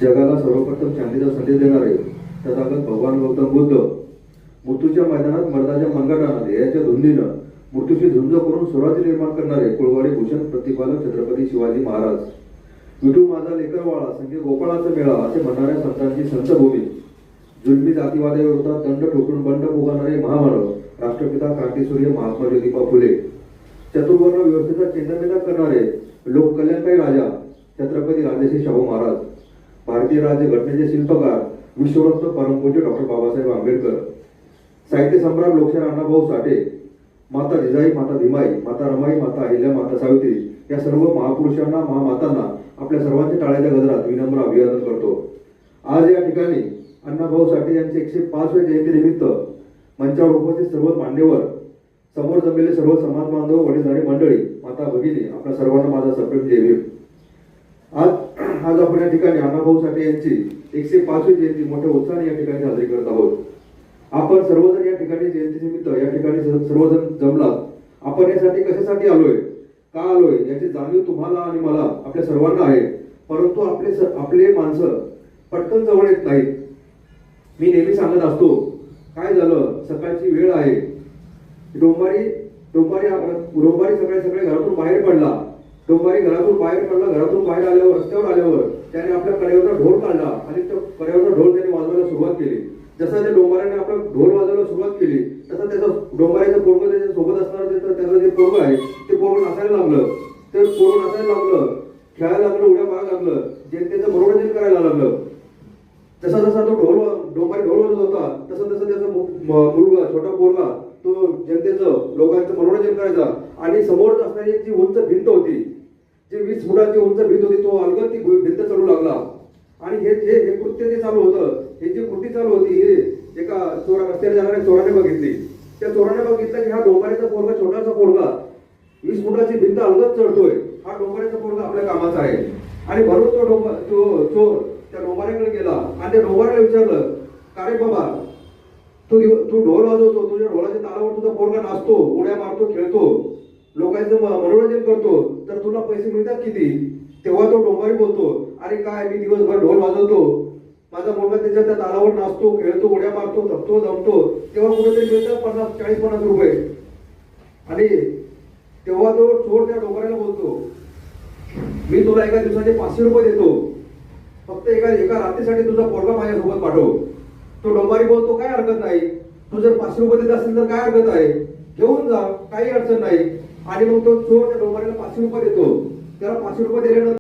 जगाला सर्वप्रथम शांतीचा संदेश देणारे तथागत भगवान गौतम बुद्ध मृत्यूच्या मैदानात मर्दाच्या मनगटानं ध्येयाच्या धुंदीनं मृत्यूची झुंज करून स्वराज्य निर्माण करणारे कुळवाडी भूषण प्रतिपालक छत्रपती शिवाजी महाराज, विठू माझा लेकरवाळा संगे गोपाळाचा मेळा असे म्हणणाऱ्या संतांची संतभूमी, जुलमी जातीवादाविरोधात दंड ठोकून बंड पुकारणारे महामानव राष्ट्रपिता क्रांतीसूर्य महात्मा ज्योतिबा फुले, चतुर्वर्ण व्यवस्थेचा चिंतन करणारे लोककल्याणकारी राजा छत्रपती राजर्षी शाहू महाराज, भारतीय राज्य घटनेचे शिल्पकार विश्वरत्न परमपूज्य डॉक्टर बाबासाहेब आंबेडकर, साहित्य सम्राट लोकशाहीर अण्णाभाऊ साठे, माता जिजाई, माता भीमाई, माता रमाई, माता अहिल्या, माता सावित्री या सर्व महापुरुषांना महामातांना आपल्या सर्वांच्या टाळ्याच्या गजरात विनम्र अभिवादन करतो। आज या ठिकाणी अण्णाभाऊ साठे यांचे 105वे जयंतीनिमित्त मंचावर उपस्थित सर्व मान्यवर, समोर जमलेले सर्व समाज बांधव, वडीलधारी मंडळी, माता भगिनी, आपल्या सर्वांना माझा सप्रेम जय भीम। आज आपण या ठिकाणी अण्णाभाऊ साठे यांची 105वी जयंती मोठ्या उत्साहाने या ठिकाणी साजरी करत आहोत। आपण सर्वजण या ठिकाणी जयंतीनिमित्त या ठिकाणी सर्वजण जमलात। आपण यासाठी कशासाठी आलोय, का आलोय याची जाणीव तुम्हाला आणि मला, आपल्या सर्वांना आहे, परंतु आपले माणसं पटकन जवळ येत नाहीत। मी नेहमी सांगत असतो, काय झालं, सकाळची वेळ आहे, डोंबारी सगळे घरातून बाहेर पडला, घरातून बाहेर आल्यावर रस्त्यावर आल्यावर त्याने आपल्या कड्यावरचा ढोल काढला आणि त्या कड्यावरचा ढोल त्याने वाजवायला सुरुवात केली। जसा त्या डोंबाऱ्याने आपला ढोल वाजवायला सुरुवात केली तसं त्याचं डोंबाऱ्याचं पोरगं त्याच्या सोबत असणार त्याचं जे पोरगं आहे ते पोरगं नाचायला लागलं, ते पोरगं नाचायला लागलं, खेळायला लागलं, उड्या मारायला लागलं, जनतेचं मनोरंजन करायला लागलं। जसा तो डोंबारी ढोल वाजवत होता तसं त्याचा मुलगा, छोटा पोरगा तो जनतेचं, लोकांचं मनोरंजन करायचा आणि समोर असणारी एक जी उंच भिंत होती, जी 20 फुटाची उंच भिंत होती, तो अलगद ती भिंत चढू लागला आणि हे कृत्य जे चालू होतं, हे जी कृती चालू होती, हे एका रस्त्याने जाणाऱ्या चोराने बघितली। त्या चोराने बघितलं की हा डोंबाऱ्याचा पोरगा, छोटासा पोरगा 20 फुटाची भिंत अलगद चढतोय, हा डोंबाऱ्याचा पोरगा आपल्या कामाचा आहे। आणि भरून तो चोर त्या डोंबाऱ्याकडे गेला आणि त्या डोंबाऱ्याला विचारलं, का रे बाबा, तू ढोल वाजवतो, तुझ्या ढोलाच्या तालावर तुझा पोरगा नाचतो, उड्या मारतो, खेळतो, लोकांचं मनोरंजन करतो, तर तुला पैसे मिळतात किती? तेव्हा तो डोंबारी बोलतो, अरे काय, मी दिवसभर ढोल वाजवतो, माझा मुलगा त्याच्या त्या तालावर नाचतो, खेळतो, उड्या मारतो, थकतो, जमतो, तेव्हा कुठेतरी मिळतात 40-50 रुपये। आणि तेव्हा तो चोर त्या डोंबाऱ्याला बोलतो, मी तुला एका दिवसाचे 500 रुपये देतो, फक्त एका रात्रीसाठी तुझा पोरगा माझ्यासोबत पाठव। तो डोंबारी बोलतो, काय हरकत नाही, तू जर 500 रुपये देत असेल तर काय हरकत आहे, घेऊन जा, काही अडचण नाही। आणि मग तो चोर त्या डोंबारीला 500 रुपये देतो, त्याला 500 रुपये दिल्यानंतर